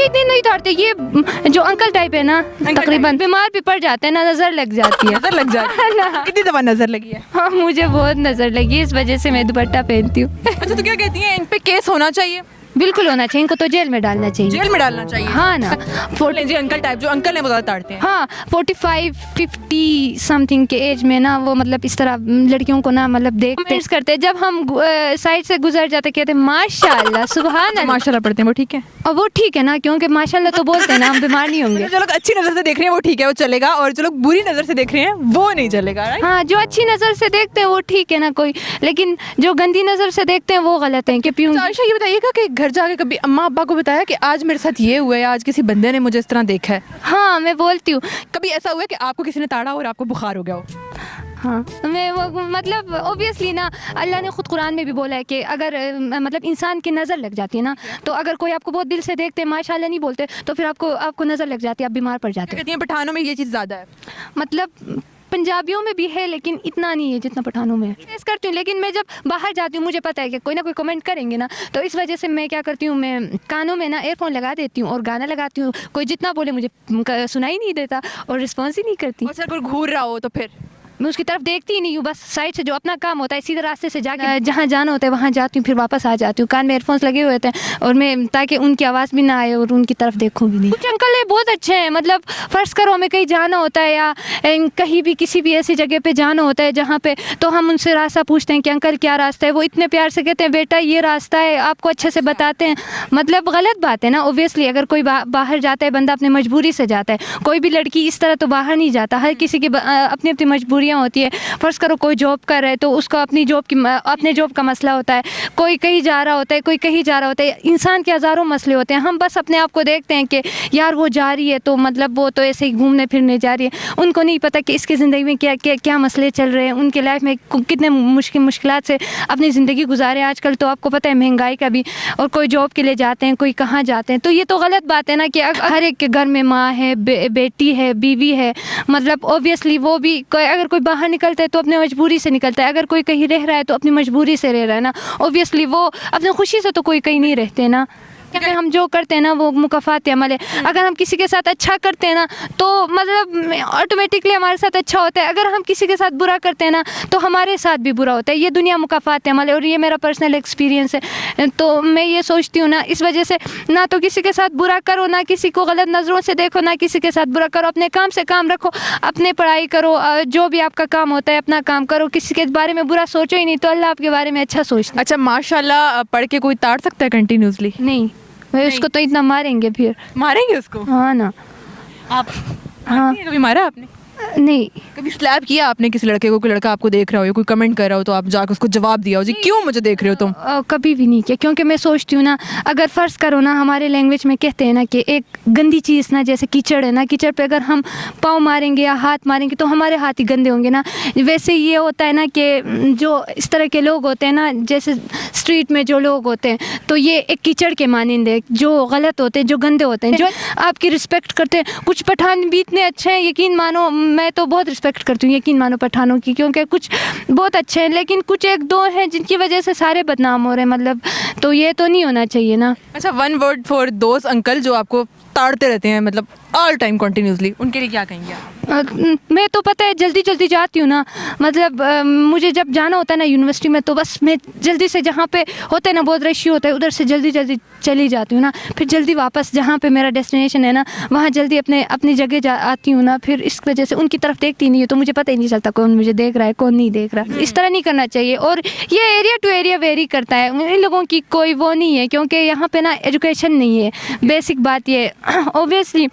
اتنی نہیں اتارتے. یہ جو انکل ٹائپ ہے نا تقریباً بیمار بھی پڑ جاتے ہیں نا, نظر لگ جاتی ہے. نظر لگ جاتی ہے. کتنی دفعہ نظر لگی ہے؟ ہاں مجھے بہت نظر لگی, اس وجہ سے میں دوپٹہ پہنتی ہوں. اچھا تو کیا کہتی ہیں ان پہ کیس ہونا چاہیے؟ بالکل ہونا چاہیے, ان کو تو جیل میں ڈالنا چاہیے. جیل میں ڈالنا چاہیے. ہاں نا. جی انکل ٹائپ جو انکل ہیں وہ زیادہ تاڑتے ہیں. ہاں 45-50 سم تھنگ کے ایج میں نا وہ مطلب اس طرح لڑکیوں کو نا مطلب دیکھتے کرتے. جب ہم سائڈ سے گزر جاتے کہتے ماشاء اللہ سبحان اللہ. ماشاء اللہ پڑھتے ہیں وہ ٹھیک ہے, اور وہ ٹھیک ہے نا, کیونکہ ماشاء اللہ تو بولتے ہیں نا ہم بیمار نہیں ہوں گے. جو لوگ اچھی نظر سے دیکھ رہے ہیں وہ ٹھیک ہے, وہ چلے گا, اور جو لوگ بری نظر سے دیکھ رہے ہیں وہ نہیں چلے گا. ہاں جو اچھی نظر سے دیکھتے ہیں وہ ٹھیک ہے نا کوئی, لیکن جو گندی نظر سے دیکھتے ہیں وہ غلط ہیں. کہ پیوں. عائشہ یہ بتائیے گا کہ گھر جا کے کبھی اماں ابا کو بتایا کہ آج میرے ساتھ یہ ہوا ہے, آج کسی بندے نے مجھے اس طرح دیکھا ہے؟ ہاں میں بولتی ہوں. کبھی ایسا ہوا ہے کہ آپ کو کسی نے تاڑا اور آپ کو بخار ہو گیا ہو؟ ہاں میں مطلب اوبیسلی نا اللہ نے خود قرآن میں بھی بولا ہے کہ اگر مطلب انسان کی نظر لگ جاتی ہے نا, تو اگر کوئی آپ کو بہت دل سے دیکھتے ماشاء اللہ نہیں بولتے تو پھر آپ کو نظر لگ جاتی ہے, آپ بیمار پڑ جاتے. کہتی ہیں پٹھانوں میں یہ چیز زیادہ ہے. مطلب پنجابیوں میں بھی ہے لیکن اتنا نہیں ہے جتنا پٹھانوں میں ہے. فیس کرتی ہوں, لیکن میں جب باہر جاتی ہوں مجھے پتہ ہے کہ کوئی نہ کوئی کمنٹ کریں گے نا, تو اس وجہ سے میں کیا کرتی ہوں, میں کانوں میں نا ایئر فون لگا دیتی ہوں اور گانا لگاتی ہوں. کوئی جتنا بولے مجھے سنائی نہیں دیتا اور رسپانس ہی نہیں کرتی. اور سر کوئی گھور رہا ہو تو پھر میں اس کی طرف دیکھتی ہی نہیں ہوں, بس سائڈ سے جو اپنا کام ہوتا ہے سیدھے راستے سے جا کے جہاں جانا ہوتا ہے وہاں جاتی ہوں, پھر واپس آ جاتی ہوں. کان میں ایئر فونس لگے ہوئے تھے اور میں تاکہ ان کی آواز بھی نہ آئے اور ان کی طرف دیکھوں بھی نہیں. کچھ انکل بہت اچھے ہیں, مطلب فرض کرو ہمیں کہیں جانا ہوتا ہے یا کہیں بھی کسی بھی ایسی جگہ پہ جانا ہوتا ہے جہاں پہ, تو ہم ان سے راستہ پوچھتے ہیں کہ انکل کیا راستہ ہے. وہ اتنے پیار سے کہتے ہیں بیٹا یہ راستہ ہے, آپ کو اچھے سے بتاتے ہیں. مطلب غلط بات ہے نا اوبیسلی, اگر کوئی باہر جاتا ہے بندہ اپنی مجبوری سے جاتا ہے. کوئی بھی لڑکی اس طرح تو باہر نہیں جاتا, ہر کسی کی اپنی اپنی مجبوریاں ہوتی ہے. فرض کرو کوئی جاب کر رہا ہے تو اس کو اپنے جاب کا مسئلہ ہوتا ہے, کوئی کہیں جا رہا ہوتا ہے, کوئی کہیں جا رہا ہوتا ہے. انسان کے ہزاروں مسئلے ہوتے ہیں. ہم بس اپنے آپ کو دیکھتے ہیں کہ یار وہ جا رہی ہے تو مطلب وہ تو ایسے ہی گھومنے پھرنے جا رہی ہے. ان کو نہیں پتہ کہ اس کی زندگی میں کیا مسئلے چل رہے ہیں, ان کے لائف میں کتنے مشکلات سے اپنی زندگی گزارے. آج کل تو آپ کو پتہ ہے مہنگائی کا بھی, اور کوئی جاب کے لیے جاتے ہیں, کوئی کہاں جاتے ہیں. تو یہ تو غلط بات ہے نا کہ ہر ایک کے گھر میں ماں ہے, بیٹی ہے, بیوی ہے. مطلب اوبیسلی وہ بھی اگر کوئی باہر نکلتا ہے تو اپنے مجبوری سے نکلتا ہے, اگر کوئی کہیں رہ رہا ہے تو اپنی مجبوری سے رہ رہا ہے نا. اوبیسلی وہ اپنی خوشی سے تو کوئی کہیں نہیں رہتے نا. اگر ہم جو کرتے ہیں نا وہ مکافات عمل ہے. اگر ہم کسی کے ساتھ اچھا کرتے ہیں نا تو مطلب آٹومیٹکلی ہمارے ساتھ اچھا ہوتا ہے. اگر ہم کسی کے ساتھ برا کرتے ہیں نا تو ہمارے ساتھ بھی برا ہوتا ہے. یہ دنیا مکافات عمل ہے اور یہ میرا پرسنل ایکسپیرینس ہے. تو میں یہ سوچتی ہوں نا, اس وجہ سے نہ تو کسی کے ساتھ برا کرو, نہ کسی کو غلط نظروں سے دیکھو, نہ کسی کے ساتھ برا کرو. اپنے کام سے کام رکھو, اپنے پڑھائی کرو, جو بھی آپ کا کام ہوتا ہے اپنا کام کرو. کسی کے بارے میں برا سوچو ہی نہیں تو اللہ آپ کے بارے میں اچھا سوچتا ہے. اچھا ماشاء اللہ پڑھ کے کوئی تاڑ سکتا ہے کنٹینیوسلی؟ نہیں, اس کو تو اتنا ماریں گے, پھر ماریں گے اس کو. ہاں نا. آپ کبھی مارا آپ نے؟ نہیں. کبھی سلیپ کیا آپ نے کسی لڑکے کو, کوئی لڑکا آپ کو دیکھ رہا ہو یا کوئی کمنٹ کر رہا ہو تو آپ جا کے اس کو جواب دیا ہو جی کیوں مجھے دیکھ رہے ہو تم؟ کبھی بھی نہیں کیا, کیونکہ میں سوچتی ہوں نا اگر فرض کرو نا ہمارے لینگویج میں کہتے ہیں نا کہ ایک گندی چیز نا جیسے کیچڑ ہے نا, کیچڑ پہ اگر ہم پاؤں ماریں گے یا ہاتھ ماریں گے تو ہمارے ہاتھ ہی گندے ہوں گے نا. ویسے یہ ہوتا ہے نا کہ جو اس طرح کے لوگ ہوتے ہیں نا, جیسے اسٹریٹ میں جو لوگ ہوتے ہیں تو یہ ایک کیچڑ کے مانند ہے, جو غلط ہوتے ہیں, جو گندے ہوتے ہیں, جو آپ کی رسپیکٹ کرتے ہیں. کچھ پٹھان بھی اتنے اچھے ہیں, یقین مانو میں تو بہت رسپیکٹ کرتی ہوں, یقین مانو پٹھانوں کی, کیونکہ کچھ بہت اچھے ہیں لیکن کچھ ایک دو ہیں جن کی وجہ سے سارے بدنام ہو رہے ہیں. مطلب تو یہ تو نہیں ہونا چاہیے نا. اچھا one word for those uncle جو آپ کو تاڑتے رہتے ہیں مطلب آل ٹائم کنٹینیوسلی, ان کے لیے کیا کہیں گے آپ؟ میں تو پتہ ہے جلدی جاتی ہوں نا. مطلب مجھے جب جانا ہوتا ہے نا یونیورسٹی میں تو بس میں جلدی سے جہاں پہ ہوتا ہے نا بہت رشی ہوتا ہے ادھر سے جلدی چلی جاتی ہوں نا. پھر جلدی واپس جہاں پہ میرا ڈیسٹینیشن ہے نا وہاں جلدی اپنی جگہ آتی ہوں نا. پھر اس وجہ سے ان کی طرف دیکھتی نہیں ہے تو مجھے پتہ ہی نہیں چلتا کون مجھے دیکھ رہا ہے کون نہیں دیکھ رہا. اس طرح نہیں کرنا چاہیے. اور یہ ایریا ٹو ایریا ویری کرتا ہے, ان لوگوں کی کوئی وہ نہیں ہے کیونکہ یہاں پہ نا ایجوکیشن نہیں ہے. بیسک بات یہ اوبیسلی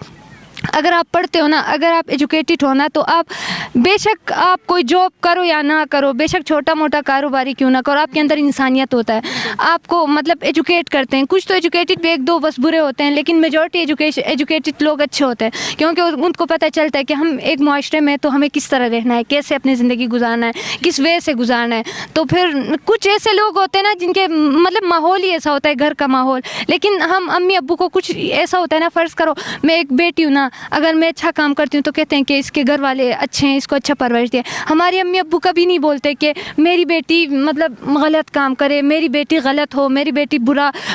اگر آپ پڑھتے ہو نا, اگر آپ ایجوکیٹڈ ہو نا تو آپ بے شک آپ کوئی جاب کرو یا نہ کرو, بے شک چھوٹا موٹا کاروباری کیوں نہ کرو, آپ کے اندر انسانیت ہوتا ہے. آپ کو مطلب ایجوکیٹ کرتے ہیں. کچھ تو ایجوکیٹڈ بھی ایک دو بس برے ہوتے ہیں لیکن میجورٹی ایجوکیٹڈ لوگ اچھے ہوتے ہیں کیونکہ ان کو پتہ چلتا ہے کہ ہم ایک معاشرے میں تو ہمیں کس طرح رہنا ہے, کیسے اپنی زندگی گزارنا ہے, کس وے سے گزارنا ہے. تو پھر کچھ ایسے لوگ ہوتے ہیں نا جن کے مطلب ماحول ہی ایسا ہوتا ہے, گھر کا ماحول. لیکن ہم امی ابو کو کچھ ایسا ہوتا ہے نا, فرض کرو میں ایک بیٹی ہوں نا, اگر میں اچھا کام کرتی ہوں تو کہتے ہیں کہ اس کے گھر والے اچھے ہیں, اس کو اچھا پرورش دیا. ہمارے امی ابو کبھی نہیں بولتے کہ میری بیٹی مطلب غلط کام کرے, میری بیٹی غلط ہو, میری بیٹی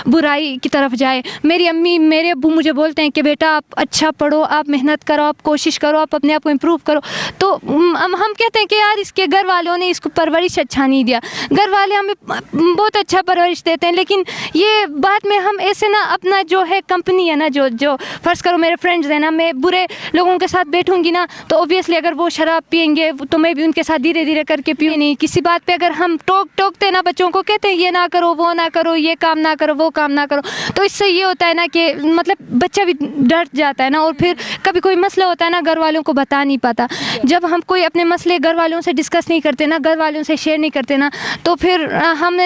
برائی کی طرف جائے. میری امی میرے ابو مجھے بولتے ہیں کہ بیٹا آپ اچھا پڑھو, آپ محنت کرو, آپ کوشش کرو, آپ اپنے آپ کو امپروو کرو. تو ہم کہتے ہیں کہ یار اس کے گھر والوں نے اس کو پرورش اچھا نہیں دیا. گھر والے ہمیں بہت اچھا پرورش دیتے ہیں, لیکن یہ بات میں ہم ایسے نا اپنا جو ہے کمپنی ہے نا, جو فرض کرو میرے فرینڈز ہیں نا, میں برے لوگوں کے ساتھ بیٹھوں گی نا تو اوبیسلی اگر وہ شراب پئیں گے تو میں بھی ان کے ساتھ دھیرے دھیرے کر کے پیوں. نہیں کسی بات پہ اگر ہم ٹوکتے نا بچوں کو, کہتے ہیں یہ نہ کرو, وہ نہ کرو, یہ کام نہ کرو, وہ کام نہ کرو, تو اس سے یہ ہوتا ہے نا کہ مطلب بچہ بھی ڈر جاتا ہے نا, اور پھر کبھی کوئی مسئلہ ہوتا ہے نا گھر والوں کو بتا نہیں پاتا. جب ہم کوئی اپنے مسئلے گھر والوں سے ڈسکس نہیں کرتے نا, گھر والوں سے شیئر نہیں کرتے نا, تو پھر ہم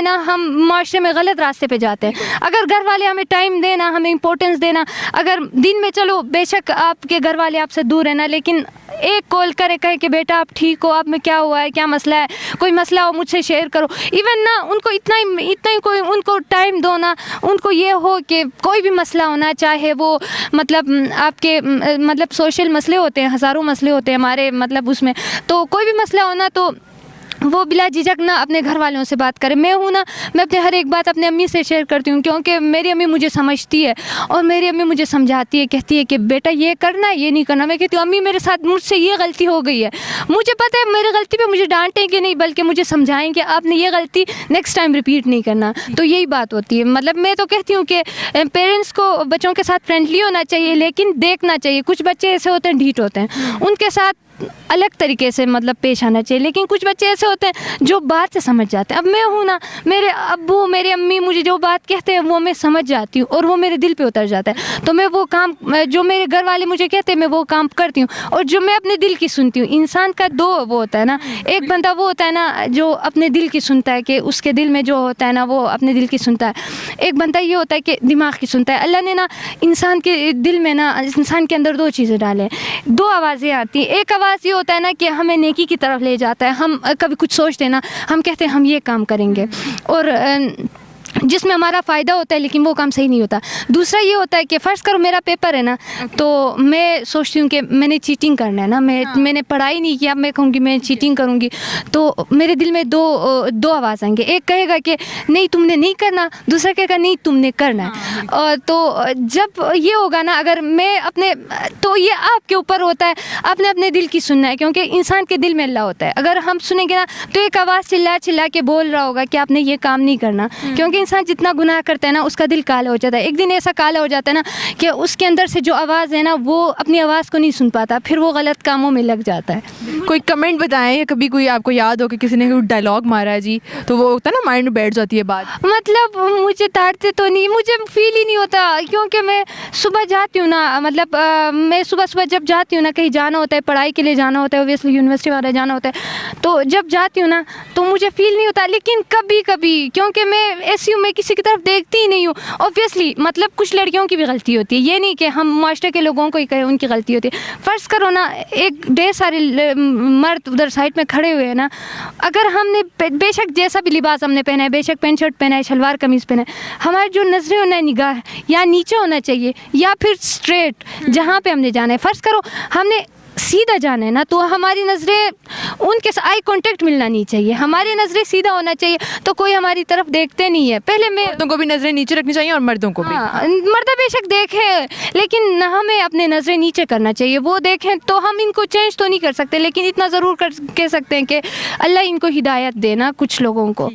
معاشرے میں غلط راستے پہ جاتے ہیں. اگر گھر والے ہمیں ٹائم دینا, ہمیں امپورٹنس دینا, اگر دن میں چلو بے شک آپ کے گھر والے آپ سے دور ہیں نا, لیکن ایک کال کرے کہے کہ بیٹا آپ ٹھیک ہو, آپ میں کیا ہوا ہے, کیا مسئلہ ہے, کوئی مسئلہ ہو مجھ سے شیئر کرو. ایون نا ان کو اتنا ہی کوئی ان کو ٹائم دو نا, ان کو یہ ہو کہ کوئی بھی مسئلہ ہونا, چاہے وہ مطلب آپ کے مطلب سوشل مسئلے ہوتے ہیں, ہزاروں مسئلے ہوتے ہیں ہمارے مطلب اس میں, تو کوئی بھی مسئلہ ہونا تو وہ بلا جھجک نہ اپنے گھر والوں سے بات کرے. میں ہوں نا, میں اپنے ہر ایک بات اپنے امی سے شیئر کرتی ہوں, کیونکہ میری امی مجھے سمجھتی ہے اور میری امی مجھے سمجھاتی ہے, کہتی ہے کہ بیٹا یہ کرنا ہے, یہ نہیں کرنا. میں کہتی ہوں امی مجھ سے یہ غلطی ہو گئی ہے, مجھے پتہ ہے میری غلطی پہ مجھے ڈانٹیں کہ نہیں, بلکہ مجھے سمجھائیں کہ آپ نے یہ غلطی نیکسٹ ٹائم ریپیٹ نہیں کرنا. تو یہی بات ہوتی ہے. مطلب میں تو کہتی ہوں کہ پیرنٹس کو بچوں کے ساتھ فرینڈلی ہونا چاہیے, لیکن دیکھنا چاہیے. کچھ بچے ایسے ہوتے ہیں ڈھیٹ ہوتے ہیں, ان کے ساتھ الگ طریقے سے مطلب پیش آنا چاہیے, لیکن کچھ بچے ایسے ہوتے ہیں جو بات سے سمجھ جاتے ہیں. اب میں ہوں نا, میرے ابو میری امی مجھے جو بات کہتے ہیں وہ میں سمجھ جاتی ہوں اور وہ میرے دل پہ اتر جاتا ہے, تو میں وہ کام جو میرے گھر والے مجھے کہتے ہیں میں وہ کام کرتی ہوں, اور جو میں اپنے دل کی سنتی ہوں. انسان کا دو وہ ہوتا ہے نا, ایک بندہ وہ ہوتا ہے نا جو اپنے دل کی سنتا ہے, کہ اس کے دل میں جو ہوتا ہے نا وہ اپنے دل کی سنتا ہے. ایک بندہ یہ ہوتا ہے کہ دماغ کی سنتا ہے. اللہ نے نا انسان کے دل میں نا, انسان کے اندر دو چیزیں ڈالے, دو آوازیں آتی ہیں. ایک آواز یہ ہوتا ہے نا کہ ہمیں نیکی کی طرف لے جاتا ہے, ہم کبھی کچھ سوچتے ہیں نا, ہم کہتے ہیں ہم یہ کام کریں گے, اور جس میں ہمارا فائدہ ہوتا ہے لیکن وہ کام صحیح نہیں ہوتا. دوسرا یہ ہوتا ہے کہ فرض کرو میرا پیپر ہے نا, تو میں سوچتی ہوں کہ میں نے چیٹنگ کرنا ہے نا, میں نے پڑھائی نہیں کیا, میں کہوں گی میں چیٹنگ کروں گی, تو میرے دل میں دو آواز آئیں گے. ایک کہے گا کہ نہیں تم نے نہیں کرنا, دوسرا کہے گا نہیں تم نے کرنا ہے. اور تو جب یہ ہوگا نا, اگر میں اپنے, تو یہ آپ کے اوپر ہوتا ہے, آپ نے اپنے دل کی سننا ہے, کیونکہ انسان کے دل میں اللہ ہوتا ہے. اگر ہم سنیں گے نا تو ایک آواز چلا کے بول رہا ہوگا کہ آپ نے یہ کام نہیں کرنا, کیونکہ انسان جتنا گناہ کرتا ہے نا اس کا دل کالا ہو جاتا ہے. ایک دن ایسا کالا ہو جاتا ہے نا کہ اس کے اندر سے جو آواز ہے نا وہ اپنی آواز کو نہیں سن پاتا, پھر وہ غلط کاموں میں لگ جاتا ہے. کوئی کمنٹ بتائیں, کبھی کوئی آپ کو یاد ہو کہ کسی نے کوئی ڈائلاگ مارا ہے جی, تو وہ ہوتا ہے نا مائنڈ میں بیٹھ جاتی ہے بات. مطلب مجھے تاڑتے تو نہیں, مجھے فیل ہی نہیں ہوتا, کیونکہ میں صبح جاتی ہوں نا, مطلب میں صبح جب جاتی ہوں نا, کہیں جانا ہوتا ہے, پڑھائی کے لیے جانا ہوتا ہے, اوبیسلی یونیورسٹی والا جانا ہوتا ہے, تو جب جاتی ہوں نا تو مجھے فیل نہیں ہوتا. لیکن کبھی کبھی, کیونکہ میں ایسی ہوں, میں کسی کی طرف دیکھتی ہی نہیں ہوں. اوبیسلی مطلب کچھ لڑکیوں کی بھی غلطی ہوتی ہے, یہ نہیں کہ ہم معاشرے کے لوگوں کو ہی کہیں ان کی غلطی ہوتی ہے. فرض کرو نا ایک ڈھیر سارے مرد ادھر سائڈ میں کھڑے ہوئے ہیں نا, اگر ہم نے بے شک جیسا بھی لباس ہم نے پہنا ہے, بے شک پینٹ شرٹ پہنا ہے, شلوار قمیض پہنا ہے, ہماری جو نظریں ہونا ہے, نگاہ یا نیچے ہونا چاہیے یا پھر اسٹریٹ جہاں پہ ہم نے جانا ہے. فرض کرو ہم نے سیدھا جانا ہے نا, تو ہماری نظریں ان کے آئی کانٹیکٹ ملنا نہیں چاہیے, ہماری نظریں سیدھا ہونا چاہیے, تو کوئی ہماری طرف دیکھتے نہیں ہے. پہلے میں مردوں کو بھی نظریں نیچے رکھنی چاہیے اور مردوں کو بھی. مردہ بے شک دیکھیں, لیکن ہمیں اپنے نظریں نیچے کرنا چاہیے. وہ دیکھیں تو ہم ان کو چینج تو نہیں کر سکتے, لیکن اتنا ضرور کہہ سکتے ہیں کہ اللہ ان کو ہدایت دینا کچھ لوگوں کو.